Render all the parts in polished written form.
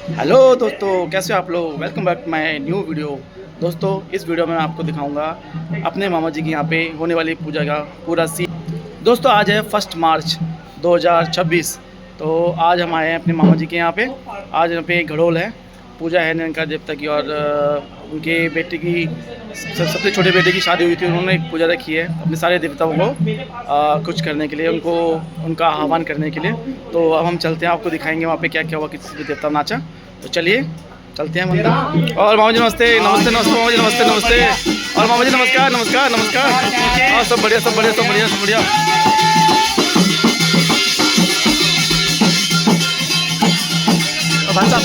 Hello दोस्तों, कैसे हो आप लोग। Welcome back to my new video. दोस्तों, इस वीडियो में मैं आपको दिखाऊंगा अपने मामा जी के यहाँ पे होने वाली पूजा का पूरा सीन। दोस्तों, आज है 1 मार्च 2026। तो आज हम आए हैं अपने मामा जी के यहाँ पे। आज यहाँ पे घड़ोल है, पूजा है निरंकार देवता की। और उनके बेटे की सबसे छोटे बेटे की शादी हुई थी। उन्होंने एक पूजा रखी है अपने सारे देवताओं को कुछ करने के लिए, उनको उनका आह्वान करने के लिए। तो अब हम चलते हैं, आपको दिखाएंगे वहाँ पे क्या क्या हुआ, किस देवता नाचा। तो चलिए चलते हैं मंदिर। और मामा जी नमस्ते नमस्ते नमस्ते, मामा जी नमस्ते नमस्ते। और मामा जी नमस्कार नमस्कार नमस्कार। और सब बढ़िया सब बढ़िया सब बढ़िया सब बढ़िया। और भाई साहब,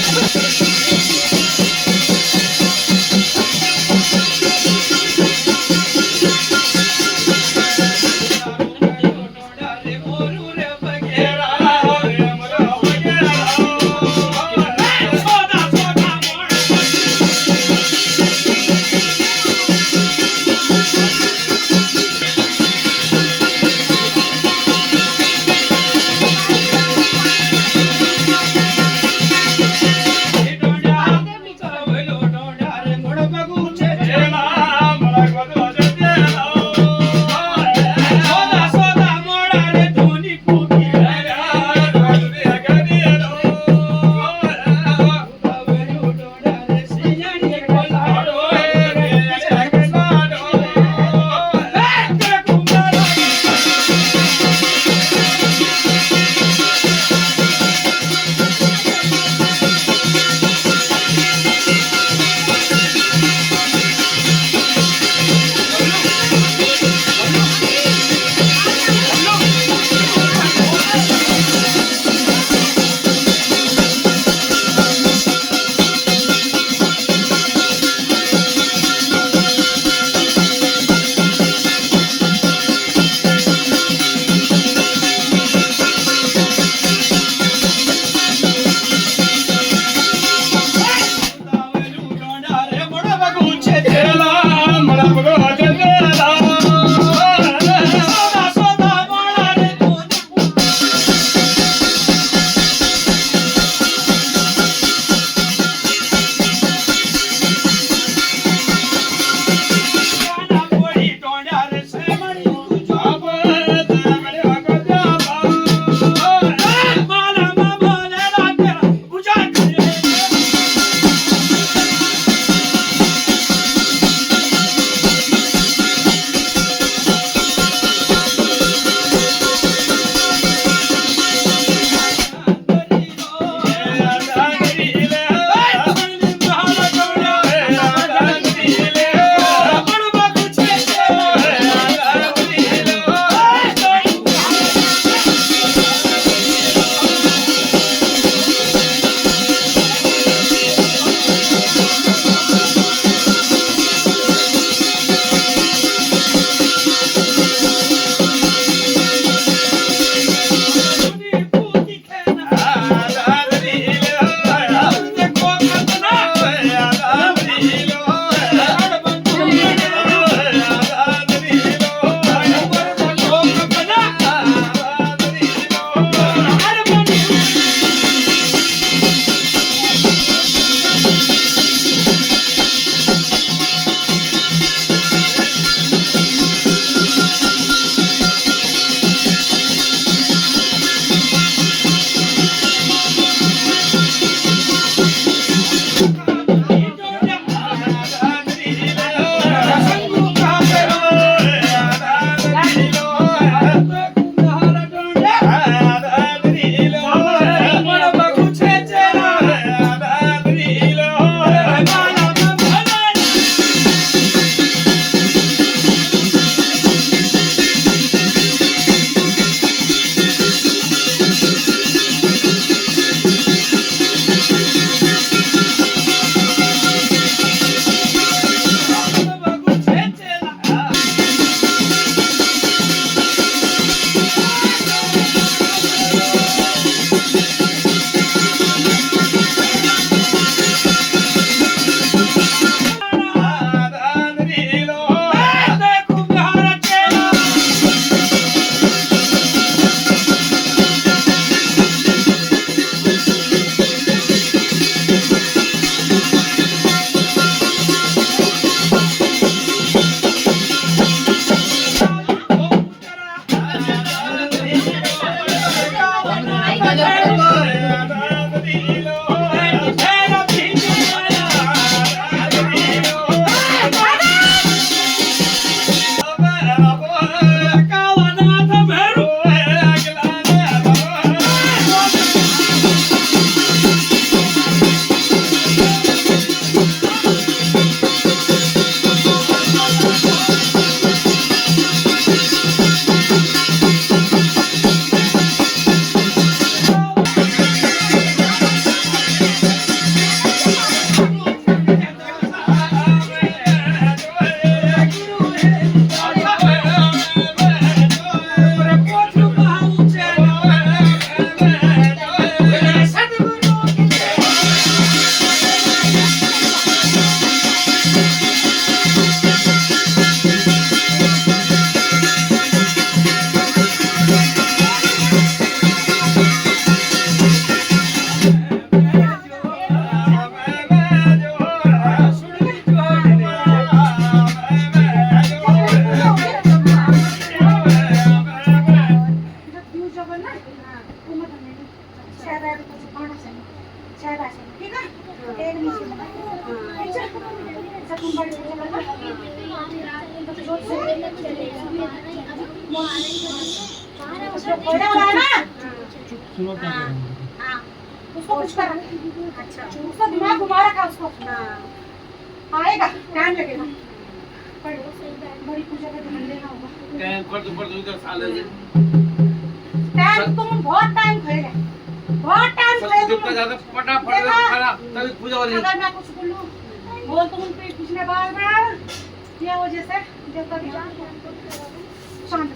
उसको कुछ करा। अच्छा उसका दिमाग घुमा रखा उसको। हाँ आएगा, टाइम लगेगा। बड़ी पूजा का ध्यान देना होगा। टाइम पर तो इधर साले से टाइम तुम बहुत टाइम खेले, बहुत टाइम खेले तुम। जितना ज्यादा फटाफट खाना तभी पूजा वाली। अगर मैं कुछ बोलूं, बोल तुम पे पिछले बार में ये वजह से जब तक शांत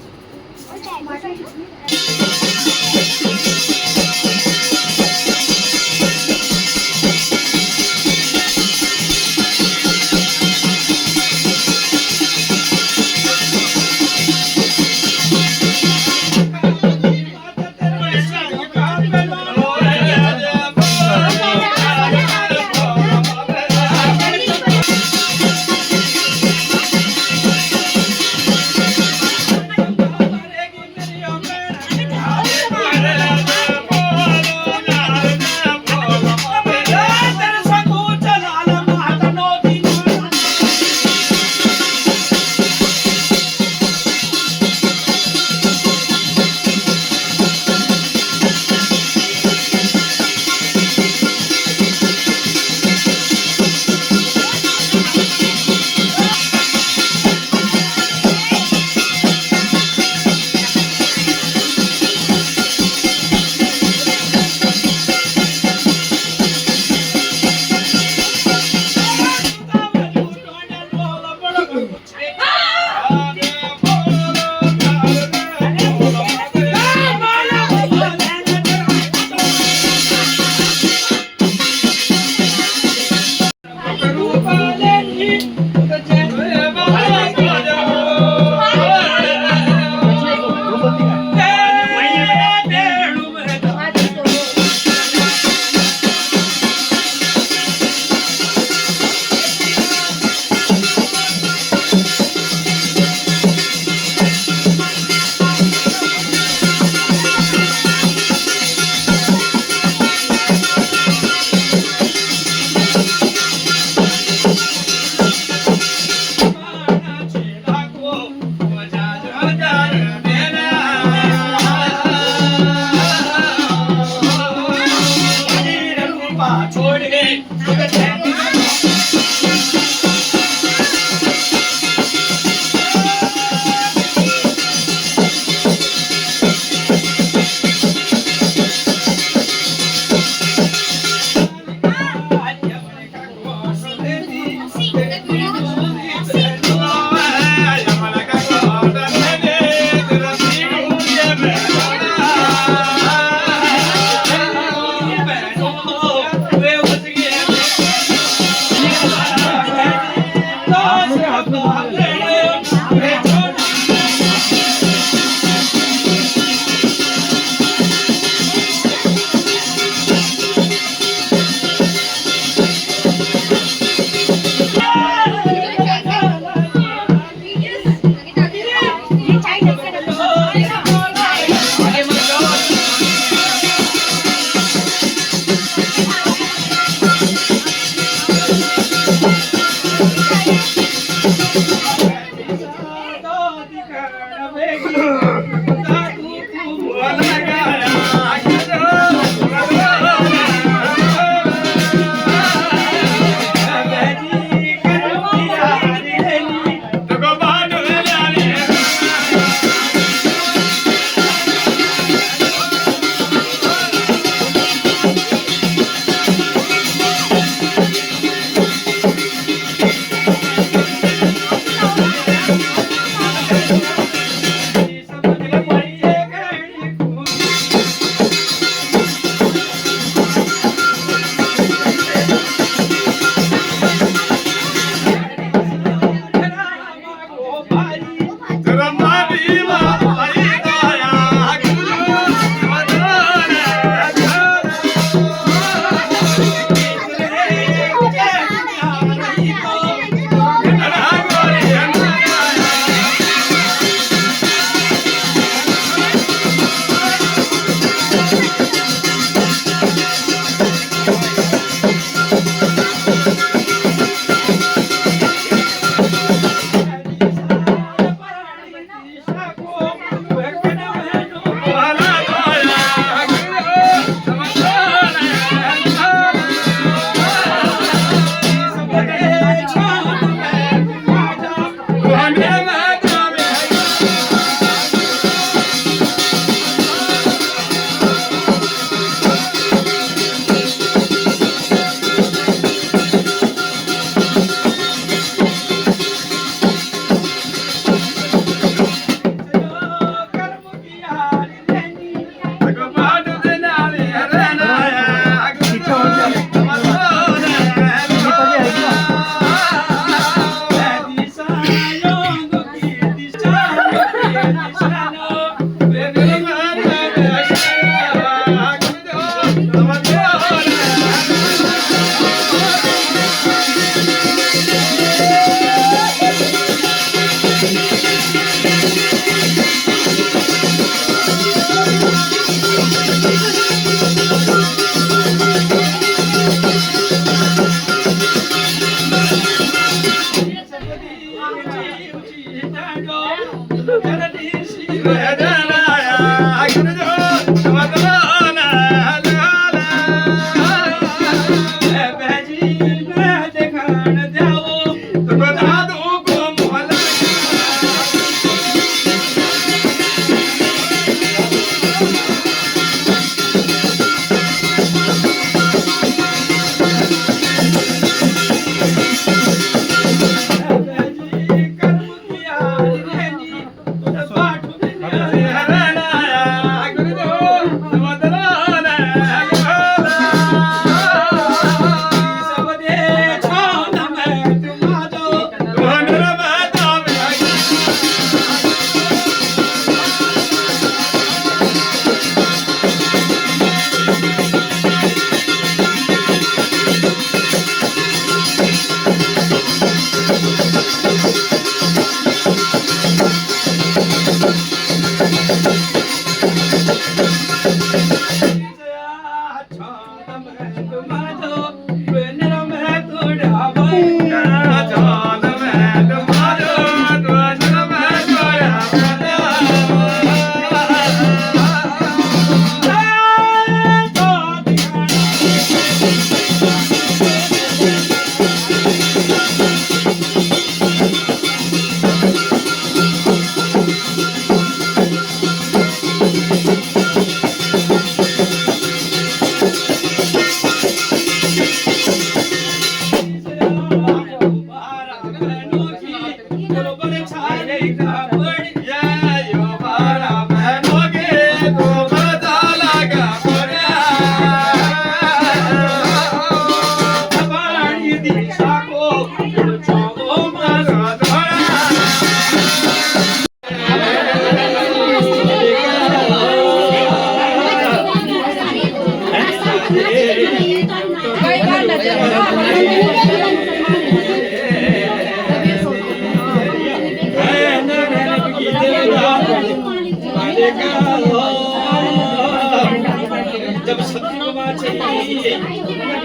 जब सत्युमा चली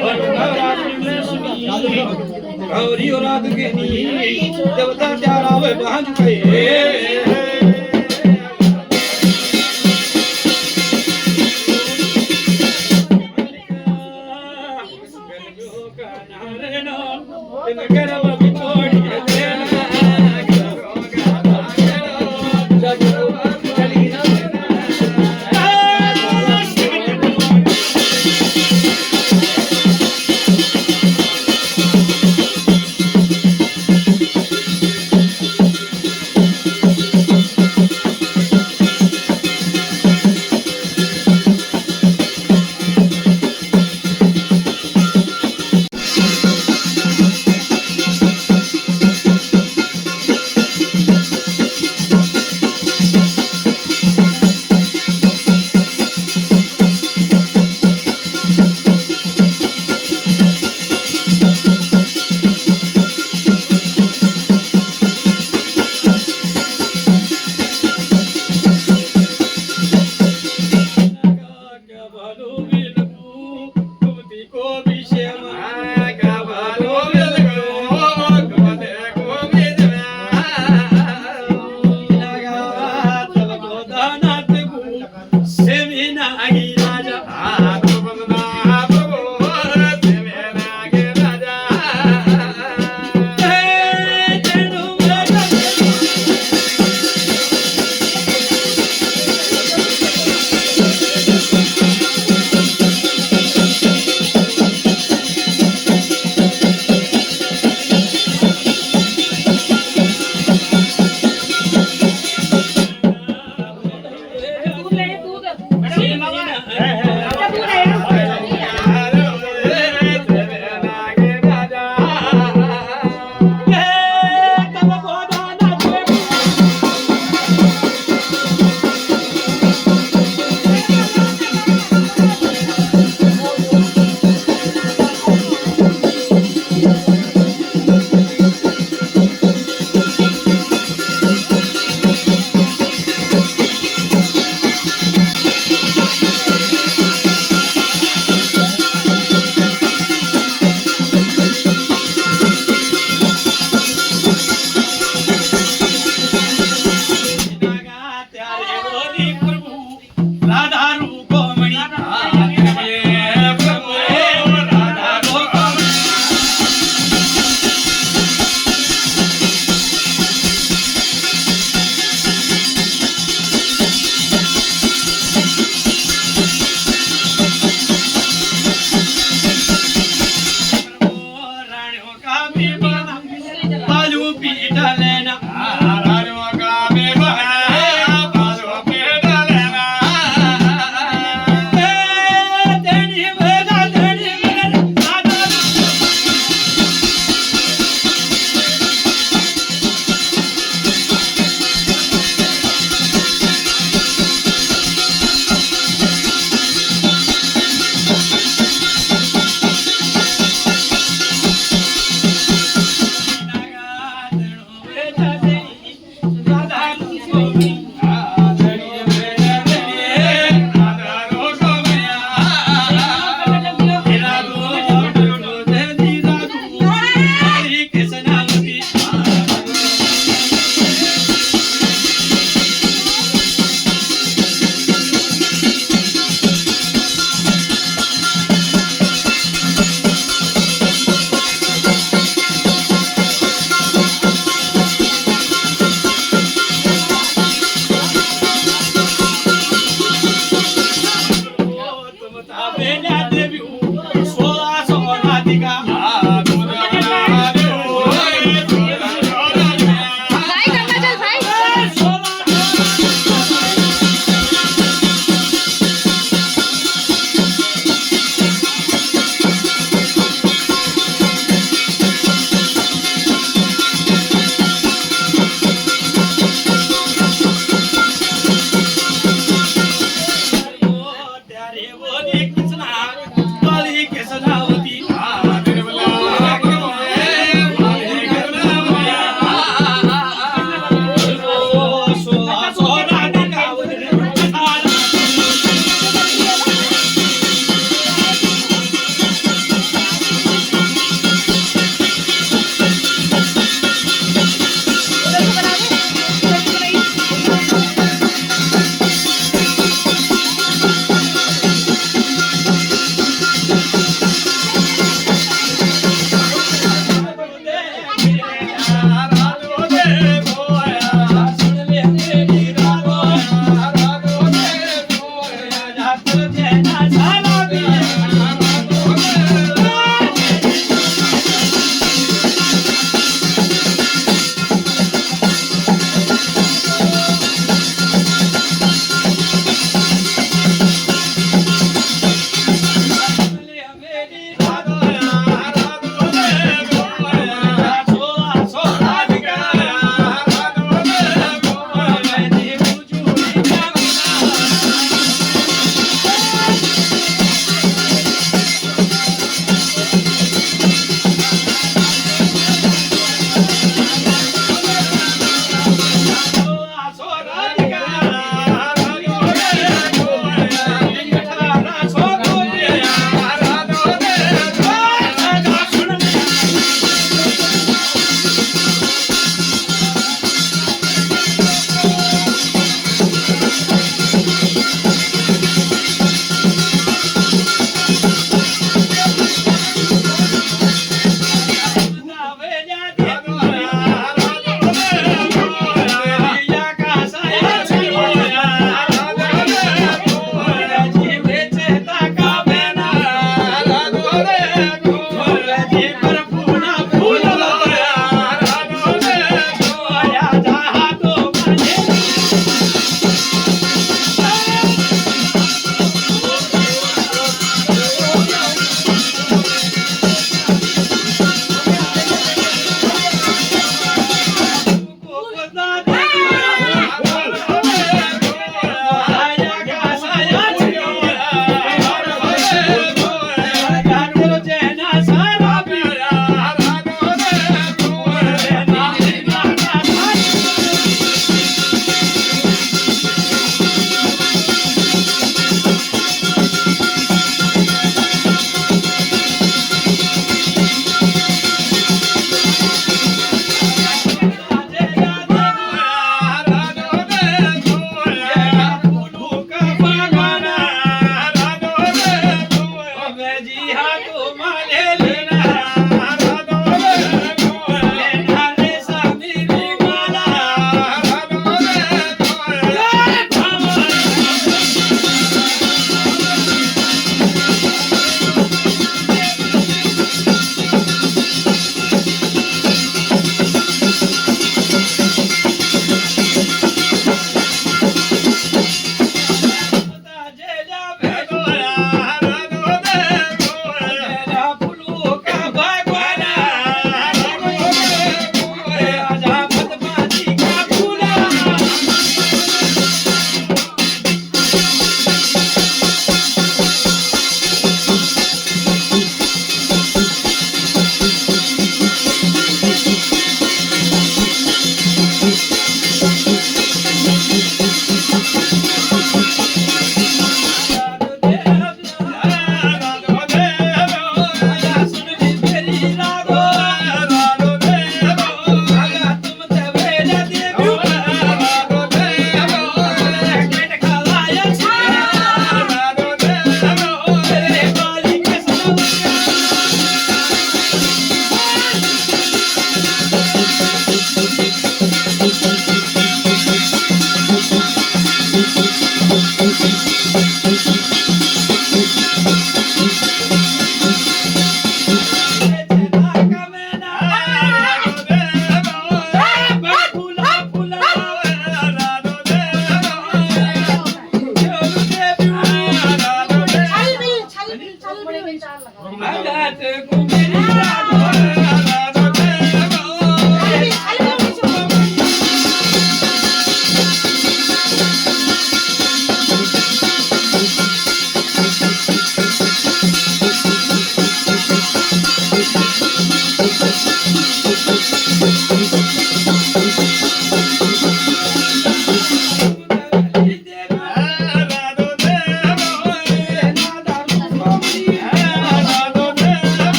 और नवरात्रि में सुनी गौरी और रात के नी जब तक प्यारा वे बांध गए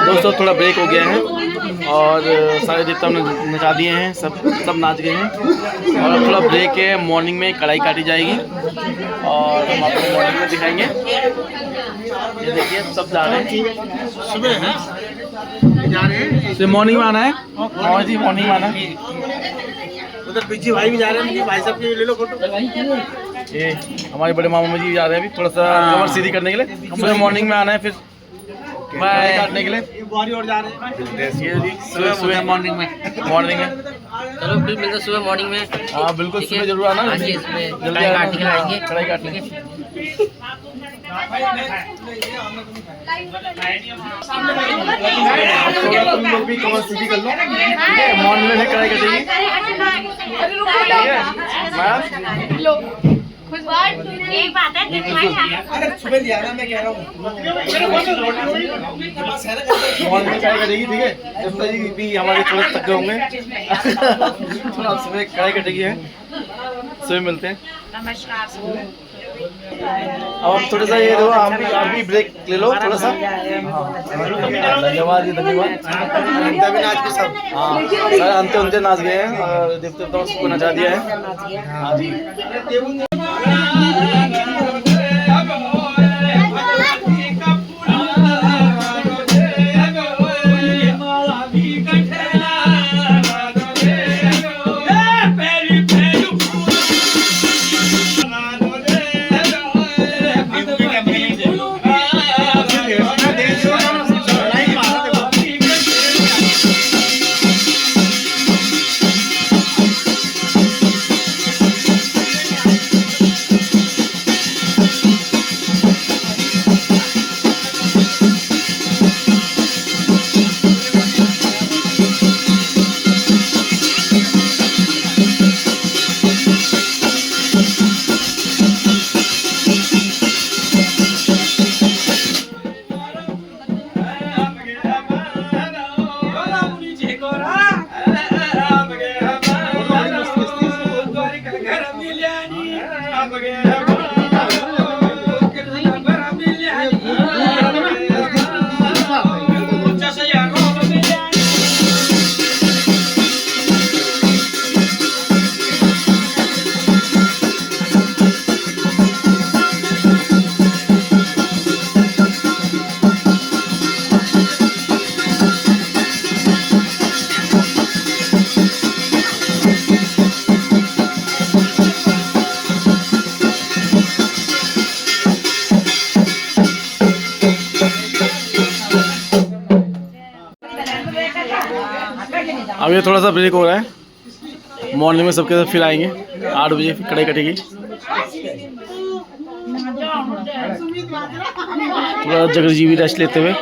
दोस्तों थोड़ा ब्रेक हो गया है और सारे देवता ने नचा दिए हैं, सब नाच गए हैं और अब थोड़ा ब्रेक है। मॉर्निंग में कढ़ाई काटी जाएगी और हम आपको मॉर्निंग में दिखाएंगे। ये देखिए सब जा रहे हैं, सुबह है जा रहे हैं, तो मॉर्निंग में आना है। हाँ जी मॉर्निंग में आना है। उधर पीछे भाई भी जा रहे हैं, मुझे भाई साहब की ले लो फोटो। ये हमारे बड़े मामा जी जा रहे हैं अभी थोड़ा सा कमर सीधी करने के लिए। सुबह मॉर्निंग में आना है फिर कढ़ाई काटने के लिए। बुआरी और जा रहे हैं, ये जी सुबह मॉर्निंग में चलो फिर मिलते सुबह मॉर्निंग में। हाँ बिल्कुल सुबह जरूर आना। हाँ जी, इसमें जल्दी कढ़ाई आना, काट के लाएंगे। कढ़ाई काटने। थोड़ा तुम लोग भी कमर सीधी कर लो, ठीक है? मॉर्निंग में कढ़ाई कटेगी, ठीक है? एक बात है अरे सुबह लिया ना, मैं कह रहा हूँ मॉर्निंग में कढ़ाई कटेगी, ठीक है? जब तक भी हमारे थोड़े थक गए होंगे थोड़ा सुबह कढ़ाई कटेगी है। सुबह मिलते हैं। नमस्कार। अब आप थोड़ा सा ये देखो, आप भी ब्रेक ले लो थोड़ा सा। धन्यवाद जी, धन्यवाद। हाँ सारे अंते अंते नाच गए हैं और देवते तो सबको नचा दिया है। हाँ जी अब ये थोड़ा सा ब्रेक हो रहा है। मॉर्निंग में सबके साथ फिर आएंगे 8 बजे फिर कढ़ाई कटेगी। थोड़ा जगह जी भी रेस्ट लेते हुए।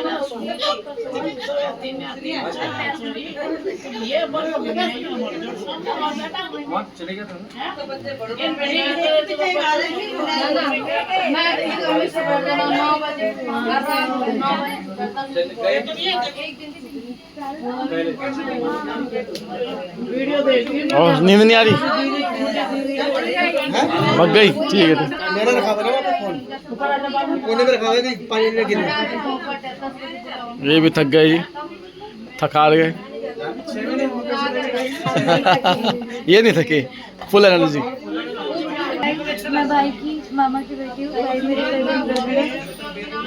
और नींद नहीं आ रही, भग गई। ठीक है मेरा रखा हुआ है ना फोन, कोने में रखा हुआ है, पानी में गिर ये भी थक गए जी, थका गए। ये नहीं थके, फुल एनर्जी। मैं भाई की मामा की बेटी हूँ, भाई मेरे कजिन ब्रदर है।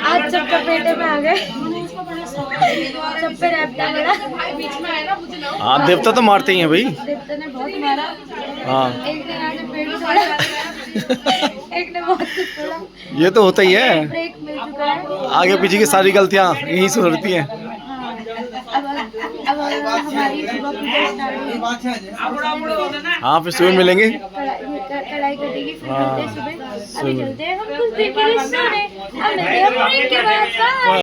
आज सबका पेटे में आ गए, सब पे रैप्टा बड़ा। हाँ देवता तो मारते ही हैं भाई। देवता ने बहुत मारा। हाँ एक ने आगे पेट तोड़ा, एक ने बहुत कुछ तोड़ा। ये तो होता ही है, ब्रेक मिल चुका है। आगे पीछे की सारी गलतियाँ यहीं से होती हैं। हाँ, अब हमारी सुबह पूजा स्टार्ट हुई। हाँ फिर सुबह मिलेंगे। कढ़ाई कटेगी, फिर हाँ। मिलते हैं सुबह। अभी चलते हैं हम कुछ देर के लिए सोने। अब मिलते हैं ब्रेक के बाद।